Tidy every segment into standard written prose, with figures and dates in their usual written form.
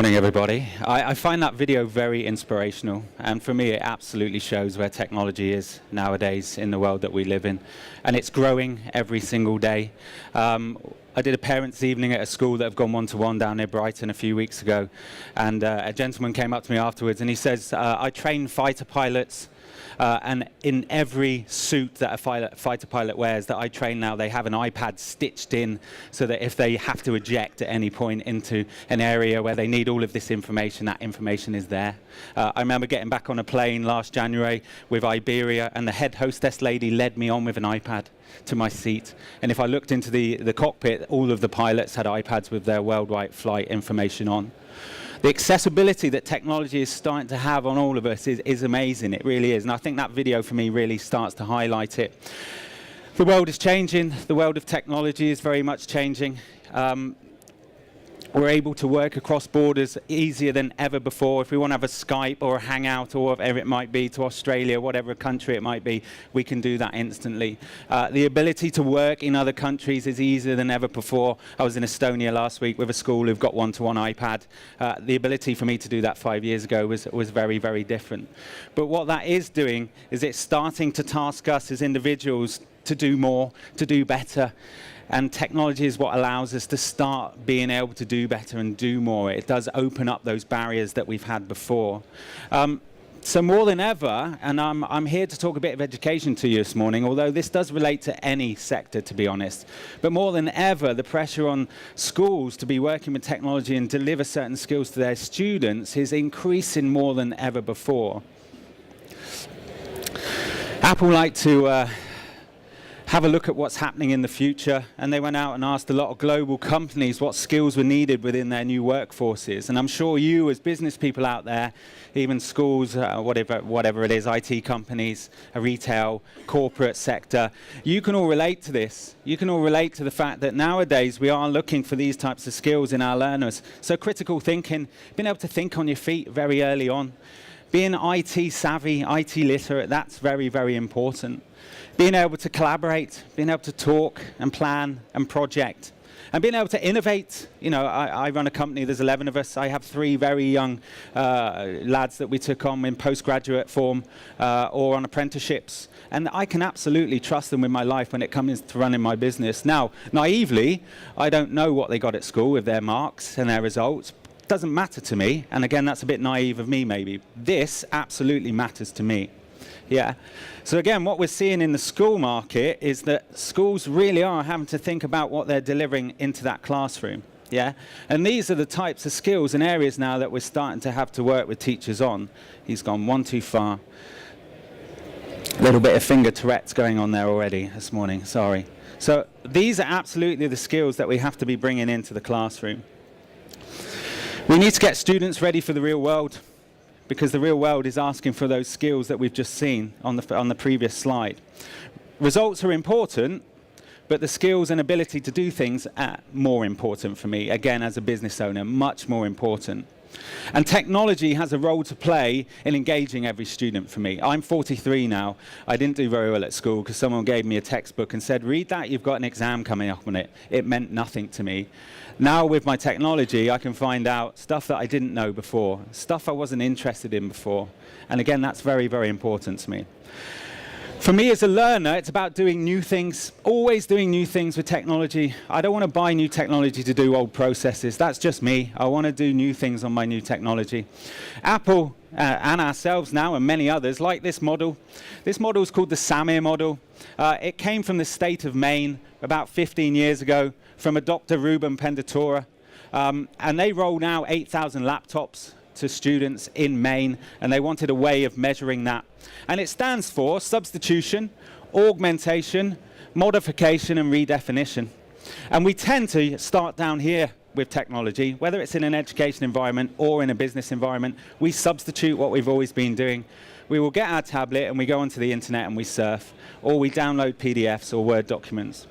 morning, everybody. I find that video very inspirational, and for me it absolutely shows where technology is nowadays in the world that we live in, and it's growing every single day. I did a parents' evening at a school that have gone one-to-one down near Brighton a few weeks ago, and a gentleman came up to me afterwards and he says, I train fighter pilots, and in every suit that a fighter pilot wears that I train now, they have an iPad stitched in so that if they have to eject at any point into an area where they need all of this information, that information is there. I remember getting back on a plane last January with Iberia, and the head hostess lady led me on with an iPad to my seat. And if I looked into the cockpit, all of the pilots had iPads with their worldwide flight information on. The accessibility that technology is starting to have on all of us is amazing. It really is. And I think that video for me really starts to highlight it. The world is changing. The world of technology is very much changing. We're able to work across borders easier than ever before. If we want to have a Skype or a Hangout or whatever it might be to Australia, whatever country it might be, we can do that instantly. The ability to work in other countries is easier than ever before. I was in Estonia last week with a school who've got one-to-one iPad. The ability for me to do that 5 years ago was very, very different. But what that is doing is it's starting to task us as individuals to do more, to do better. And technology is what allows us to start being able to do better and do more. It does open up those barriers that we've had before. So more than ever, and I'm here to talk a bit of education to you this morning, although this does relate to any sector, to be honest. But more than ever, the pressure on schools to be working with technology and deliver certain skills to their students is increasing more than ever before. Apple like to have a look at what's happening in the future, and they went out and asked a lot of global companies what skills were needed within their new workforces. And I'm sure you as business people out there, even schools, whatever it is, IT companies, a retail, corporate sector, you can all relate to this. You can all relate to the fact that nowadays we are looking for these types of skills in our learners. So critical thinking, being able to think on your feet very early on, being IT savvy, IT literate, that's very, very important. Being able to collaborate, being able to talk and plan and project, and being able to innovate. You know, I run a company, there's 11 of us. I have 3 very young lads that we took on in postgraduate form or on apprenticeships. And I can absolutely trust them with my life when it comes to running my business. Now, naively, I don't know what they got at school with their marks and their results. Doesn't matter to me. And again, that's a bit naive of me, maybe. This absolutely matters to me. Yeah. So again, what we're seeing in the school market is that schools really are having to think about what they're delivering into that classroom. Yeah. And these are the types of skills and areas now that we're starting to have to work with teachers on. He's gone one too far. A little bit of finger Tourette's going on there already this morning. Sorry. So these are absolutely the skills that we have to be bringing into the classroom. We need to get students ready for the real world, because the real world is asking for those skills that we've just seen on the previous slide. Results are important, but the skills and ability to do things are more important for me. Again, as a business owner, much more important. And technology has a role to play in engaging every student for me. I'm 43 now. I didn't do very well at school because someone gave me a textbook and said, read that, you've got an exam coming up on it. It meant nothing to me. Now with my technology, I can find out stuff that I didn't know before, stuff I wasn't interested in before. And again, that's very, very important to me. For me as a learner, it's about doing new things, always doing new things with technology. I don't want to buy new technology to do old processes. That's just me. I want to do new things on my new technology. Apple and ourselves now and many others like this model. This model is called the Samir model. It came from the state of Maine about 15 years ago from a Dr. Ruben Pendatora. And they rolled out 8,000 laptops to students in Maine, and they wanted a way of measuring that. And it stands for substitution, augmentation, modification, and redefinition. And we tend to start down here with technology, whether it's in an education environment or in a business environment. We substitute what we've always been doing. We will get our tablet and we go onto the internet and we surf, or we download PDFs or Word documents.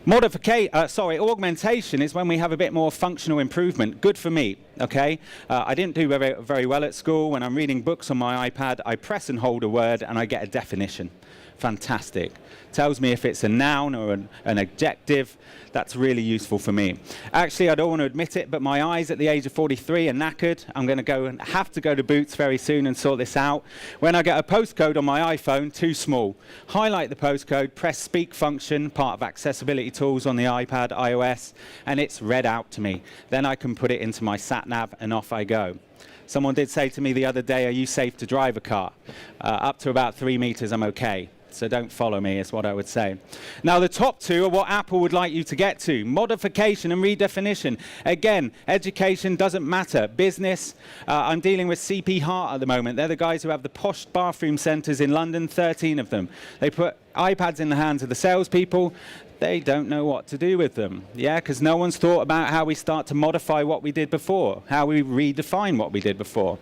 Augmentation is when we have a bit more functional improvement. Good for me, okay? I didn't do very well at school. When I'm reading books on my iPad, I press and hold a word and I get a definition. fantastic. Tells me if it's a noun or an adjective. That's really useful for me. Actually, I don't want to admit it, but my eyes at the age of 43 are knackered. I'm going to go and have to go to Boots very soon and sort this out. When I get a postcode on my iPhone, too small, highlight the postcode, press speak function, part of accessibility tools on the iPad, iOS, and it's read out to me. Then I can put it into my sat nav and off I go. Someone did say to me the other day, are you safe to drive a car? Up to about 3 meters, I'm okay. So don't follow me, is what I would say. Now, the top two are what Apple would like you to get to. Modification and redefinition. Again, education doesn't matter. Business, I'm dealing with CP Hart at the moment. They're the guys who have the posh bathroom centres in London, 13 of them. They put iPads in the hands of the salespeople. They don't know what to do with them, yeah, because no one's thought about how we start to modify what we did before, how we redefine what we did before.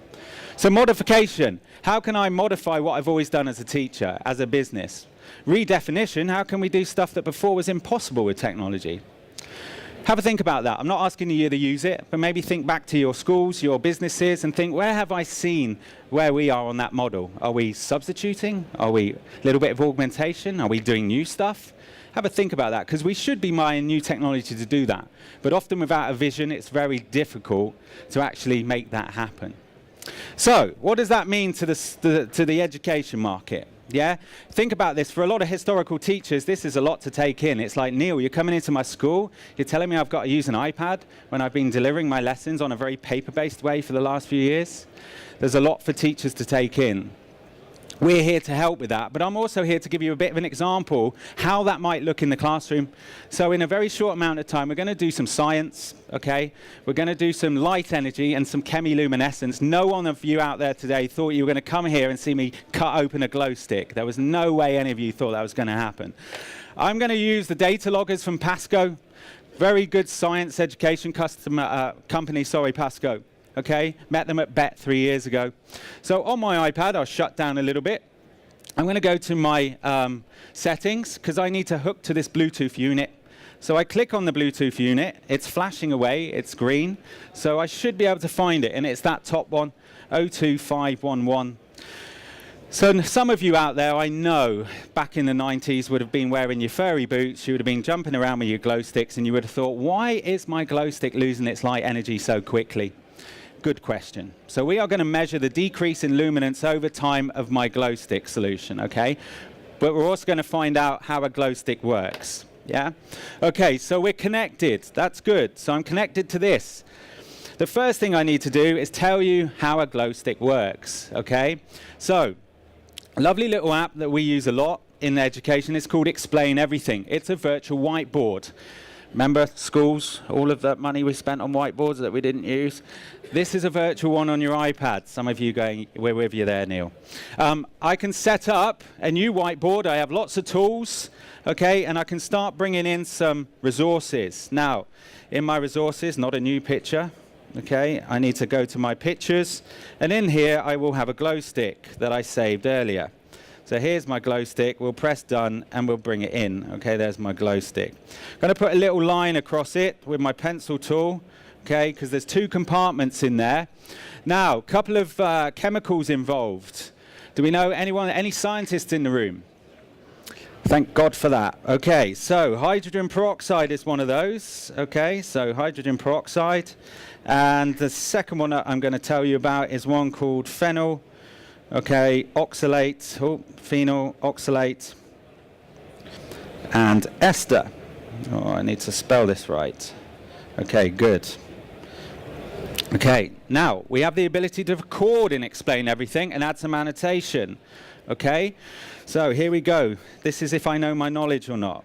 So modification, how can I modify what I've always done as a teacher, as a business? Redefinition, how can we do stuff that before was impossible with technology? Have a think about that. I'm not asking you to use it, but maybe think back to your schools, your businesses, and think, where have I seen where we are on that model? Are we substituting? Are we a little bit of augmentation? Are we doing new stuff? Have a think about that, because we should be buying new technology to do that. But often without a vision, it's very difficult to actually make that happen. So what does that mean to the education market? Yeah, think about this. For a lot of historical teachers, this is a lot to take in. It's like, Neil, you're coming into my school, you're telling me I've got to use an iPad when I've been delivering my lessons on a very paper-based way for the last few years. There's a lot for teachers to take in. We're here to help with that, but I'm also here to give you a bit of an example how that might look in the classroom. So in a very short amount of time, we're going to do some science, okay? We're going to do some light energy and some chemiluminescence. No one of you out there today thought you were going to come here and see me cut open a glow stick. There was no way any of you thought that was going to happen. I'm going to use the data loggers from Pasco. Very good science education company, Pasco. Okay, met them at BET 3 years ago. So on my iPad, I'll shut down a little bit. I'm going to go to my settings, because I need to hook to this Bluetooth unit. So I click on the Bluetooth unit. It's flashing away. It's green. So I should be able to find it, and it's that top one, 02511. So some of you out there, I know, back in the 90s would have been wearing your furry boots, you would have been jumping around with your glow sticks, and you would have thought, why is my glow stick losing its light energy so quickly? Good question. So we are going to measure the decrease in luminance over time of my glow stick solution, okay? But we're also going to find out how a glow stick works, yeah? Okay, so we're connected. That's good. So I'm connected to this. The first thing I need to do is tell you how a glow stick works, okay? So, a lovely little app that we use a lot in education is called Explain Everything. It's a virtual whiteboard. Remember schools, all of that money we spent on whiteboards that we didn't use? This is a virtual one on your iPad. Some of you going, we're with you there, Neil. I can set up a new whiteboard. I have lots of tools, okay, and I can start bringing in some resources. Now, in my resources, not a new picture, okay, I need to go to my pictures, and in here I will have a glow stick that I saved earlier. So here's my glow stick. We'll press done and we'll bring it in. Okay, there's my glow stick. I'm going to put a little line across it with my pencil tool, okay, because there's 2 compartments in there. Now, a couple of chemicals involved. Do we know anyone, any scientists in the room? Thank God for that. Okay, so hydrogen peroxide is one of those. Okay, so hydrogen peroxide. And the second one that I'm going to tell you about is one called phenyl. Okay, oxalate, phenyl, oxalate, and ester. Oh, I need to spell this right. Okay, good. Okay, now we have the ability to record and explain everything and add some annotation. Okay, so here we go. This is if I know my knowledge or not.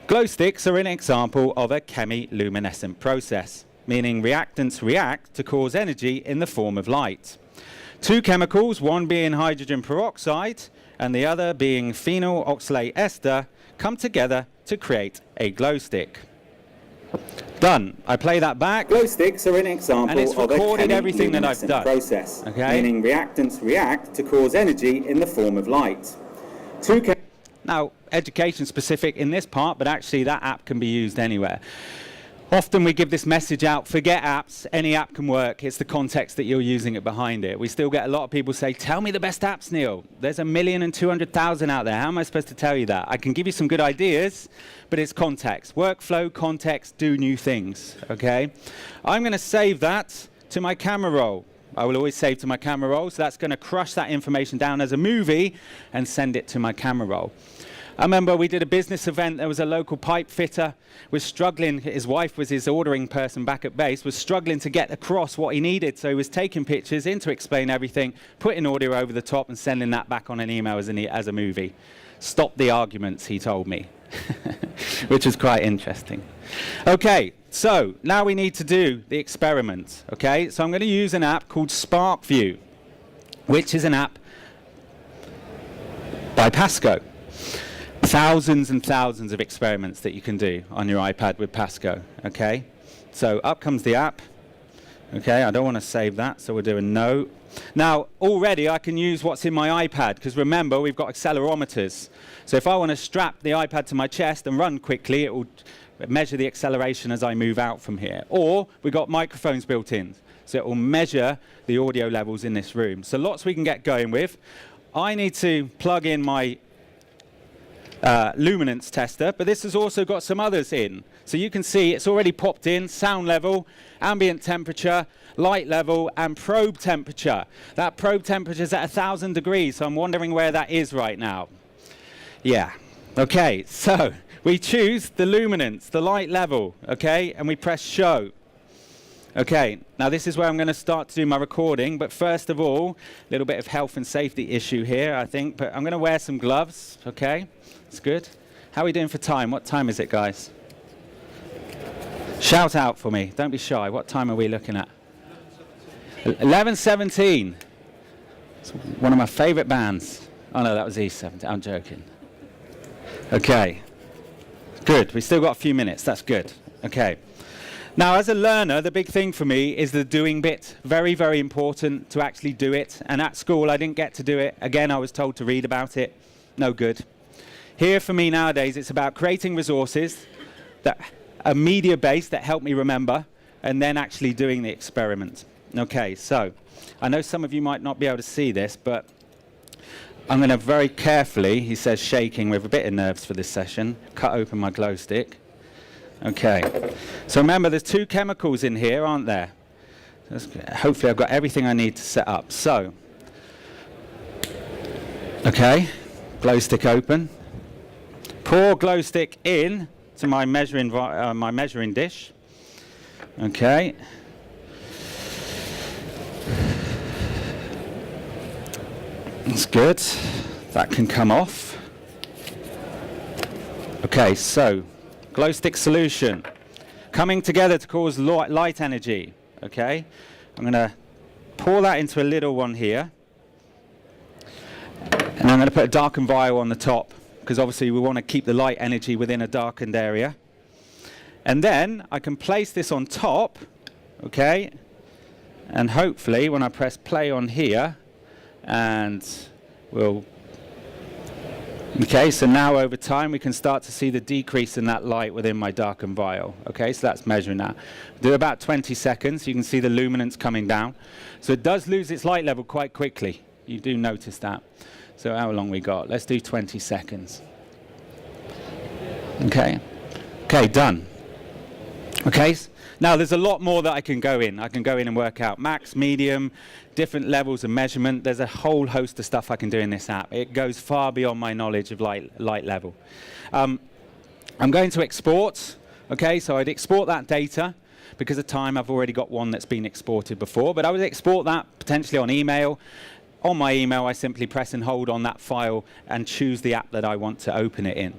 Glow sticks are an example of a chemiluminescent process, meaning reactants react to cause energy in the form of light. 2 chemicals, one being hydrogen peroxide and the other being phenyl oxalate ester, come together to create a glow stick. Done. I play that back. Glow sticks are an example and it's recorded everything that I've done. Process, okay? Meaning reactants react to cause energy in the form of light. Now, education specific in this part, but actually that app can be used anywhere. Often we give this message out, forget apps, any app can work, it's the context that you're using it behind it. We still get a lot of people say, tell me the best apps, Neil. There's 1,200,000 out there, how am I supposed to tell you that? I can give you some good ideas, but it's context. Workflow, context, do new things, okay? I'm going to save that to my camera roll. I will always save to my camera roll, so that's going to crush that information down as a movie and send it to my camera roll. I remember we did a business event. There was a local pipe fitter, was struggling. His wife was his ordering person back at base, was struggling to get across what he needed. So he was taking pictures in to explain everything, putting audio over the top and sending that back on an email as a movie. Stop the arguments, he told me, which was quite interesting. Okay, so now we need to do the experiment. Okay, so I'm going to use an app called SparkView, which is an app by Pasco. Thousands and thousands of experiments that you can do on your iPad with Pasco, okay? So up comes the app. Okay, I don't want to save that, so we'll do a no. Now, already I can use what's in my iPad, because remember, we've got accelerometers. So if I want to strap the iPad to my chest and run quickly, it will measure the acceleration as I move out from here. Or we've got microphones built in, so it will measure the audio levels in this room. So lots we can get going with. I need to plug in my luminance tester, but this has also got some others in. So you can see it's already popped in sound level, ambient temperature, light level, and probe temperature. That probe temperature is at 1,000 degrees, so I'm wondering where that is right now. Yeah. Okay, so we choose the luminance, the light level, okay, and we press show. Okay, now this is where I'm going to start to do my recording, but first of all, a little bit of health and safety issue here, I think, but I'm going to wear some gloves, okay? That's good. How are we doing for time? What time is it, guys? Shout out for me. Don't be shy. What time are we looking at? 11:17. It's one of my favorite bands. Oh, no, that was E17. I'm joking. Okay. Good. We've still got a few minutes. That's good. Okay. Now, as a learner, the big thing for me is the doing bit. Very, very important to actually do it. And at school, I didn't get to do it. Again, I was told to read about it. No good. Here, for me nowadays, it's about creating resources that are media-based that help me remember, and then actually doing the experiment. Okay, so I know some of you might not be able to see this, but I'm going to very carefully, he says shaking with a bit of nerves for this session, cut open my glow stick. Okay, so remember there's two chemicals in here, aren't there? Hopefully I've got everything I need to set up. So, okay, glow stick open. Pour glow stick in to my measuring dish. Okay. That's good. That can come off. Okay, so glow stick solution coming together to cause light energy. Okay, I'm going to pour that into a little one here, and I'm going to put a darkened vial on the top, because obviously we want to keep the light energy within a darkened area. And then I can place this on top, okay, and hopefully when I press play on here, and we'll, okay, so now over time we can start to see the decrease in that light within my darkened vial. Okay, so that's measuring that. Do about 20 seconds, you can see the luminance coming down. So it does lose its light level quite quickly. You do notice that. So how long we got? Let's do 20 seconds. Okay. Okay, done. Okay, now there's a lot more that I can go in. I can go in and work out max, medium, different levels of measurement. There's a whole host of stuff I can do in this app. It goes far beyond my knowledge of light level. I'm going to export. Okay, so I'd export that data. Because of time, I've already got one that's been exported before. But I would export that potentially on email. On my email, I simply press and hold on that file and choose the app that I want to open it in.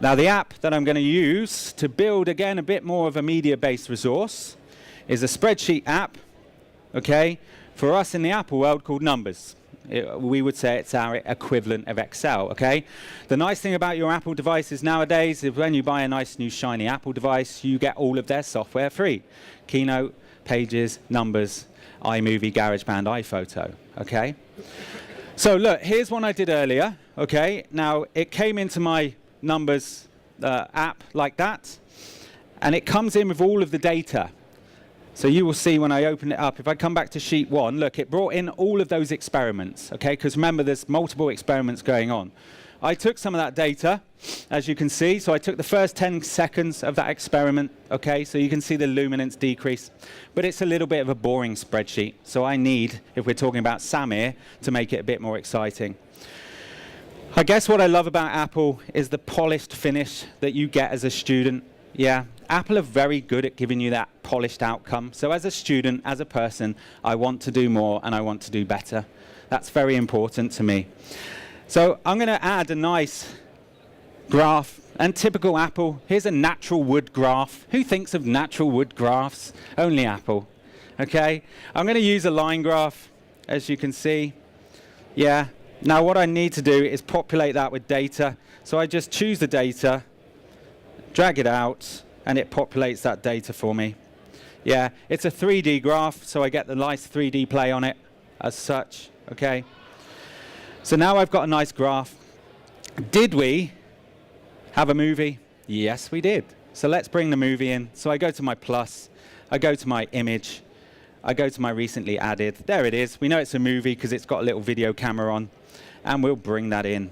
Now, the app that I'm going to use to build, again, a bit more of a media-based resource is a spreadsheet app, okay, for us in the Apple world called Numbers. We would say it's our equivalent of Excel, okay? The nice thing about your Apple devices nowadays is when you buy a nice new shiny Apple device, you get all of their software free. Keynote, Pages, Numbers, iMovie, GarageBand, iPhoto, okay? So look, here's one I did earlier, okay? Now, it came into my Numbers app like that, And it comes in with all of the data. So you will see when I open it up, if I come back to sheet 1, look, it brought in all of those experiments, okay? Because remember, there's multiple experiments going on. I took some of that data, as you can see. So I took the first 10 seconds of that experiment, okay? So you can see the luminance decrease. But it's a little bit of a boring spreadsheet. So I need, if we're talking about Samir, to make it a bit more exciting. I guess what I love about Apple is the polished finish that you get as a student. Yeah, Apple are very good at giving you that polished outcome. So as a student, as a person, I want to do more and I want to do better. That's very important to me. So I'm going to add a nice graph. And typical Apple, here's a natural wood graph. Who thinks of natural wood graphs? Only Apple. Okay, I'm going to use a line graph, as you can see. Yeah, now what I need to do is populate that with data. So I just choose the data, drag it out, and it populates that data for me. Yeah, it's a 3D graph, so I get the nice 3D play on it as such, okay? So now I've got a nice graph. Did we have a movie? Yes, we did. So let's bring the movie in. So I go to my plus, I go to my image, I go to my recently added. There it is. We know it's a movie because it's got a little video camera on, and we'll bring that in.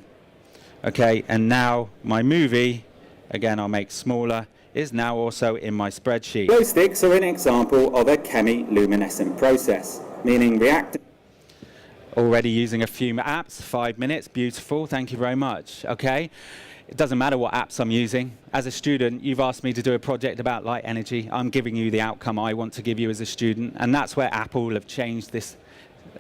Okay, and now my movie, again, I'll make smaller, is now also in my spreadsheet. Glow sticks are an example of a chemiluminescent process, meaning reacting. Already using a few apps, 5 minutes, beautiful, thank you very much, okay? It doesn't matter what apps I'm using. As a student, you've asked me to do a project about light energy. I'm giving you the outcome I want to give you as a student, and that's where Apple have changed this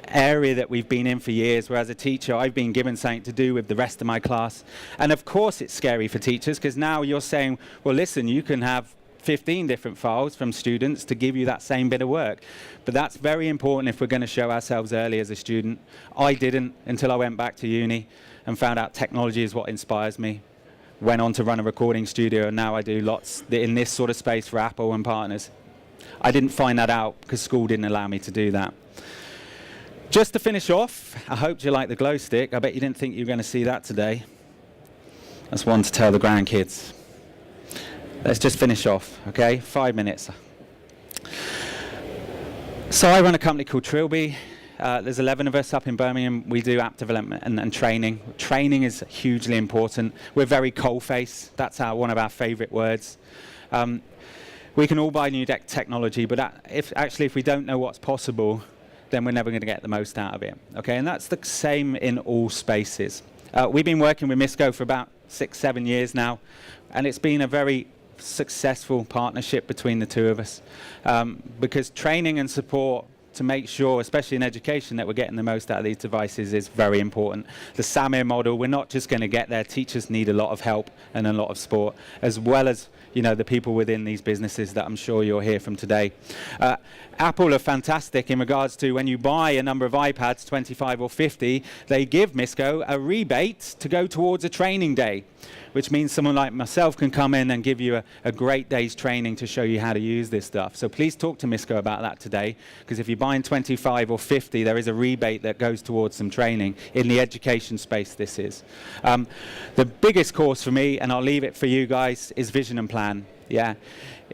area that we've been in for years, where as a teacher, I've been given something to do with the rest of my class. And of course it's scary for teachers, because now you're saying, well, listen, you can have 15 different files from students to give you that same bit of work. But that's very important if we're going to show ourselves early as a student. I didn't until I went back to uni and found out technology is what inspires me. Went on to run a recording studio, and now I do lots in this sort of space for Apple and partners. I didn't find that out because school didn't allow me to do that. Just to finish off, I hope you like the glow stick. I bet you didn't think you were going to see that today. That's one to tell the grandkids. Let's just finish off, okay? 5 minutes. So I run a company called Trilby. There's 11 of us up in Birmingham. We do app development and training. Training is hugely important. We're very coal-face. That's one of our favorite words. We can all buy new technology, but if we don't know what's possible, then we're never going to get the most out of it. Okay, and that's the same in all spaces. We've been working with Misco for about 6-7 years now, and it's been a very successful partnership between the two of us, because training and support to make sure, especially in education, that we're getting the most out of these devices is very important. The Samir model, we're not just going to get there. Teachers need a lot of help and a lot of support, as well as the people within these businesses that I'm sure you'll hear from today. Apple are fantastic in regards to when you buy a number of iPads, 25 or 50, they give Misco a rebate to go towards a training day, which means someone like myself can come in and give you a great day's training to show you how to use this stuff. So please talk to Misco about that today, because if you're buying 25 or 50, there is a rebate that goes towards some training in the education space. This is. The biggest course for me, and I'll leave it for you guys, is Vision and Plan. Yeah,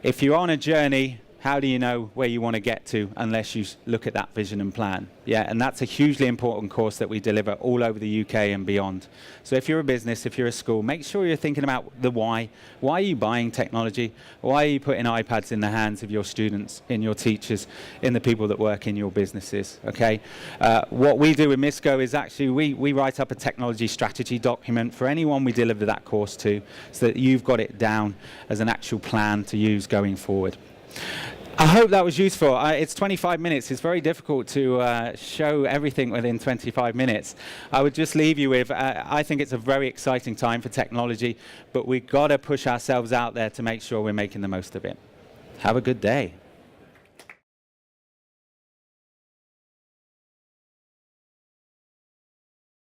if you're on a journey, how do you know where you want to get to unless you look at that vision and plan? Yeah, and that's a hugely important course that we deliver all over the UK and beyond. So if you're a business, if you're a school, make sure you're thinking about the why. Why are you buying technology? Why are you putting iPads in the hands of your students, in your teachers, in the people that work in your businesses? Okay. What we do with Misco is actually we write up a technology strategy document for anyone we deliver that course to, so that you've got it down as an actual plan to use going forward. I hope that was useful. It's 25 minutes. It's very difficult to show everything within 25 minutes. I would just leave you with, I think it's a very exciting time for technology, but we've got to push ourselves out there to make sure we're making the most of it. Have a good day.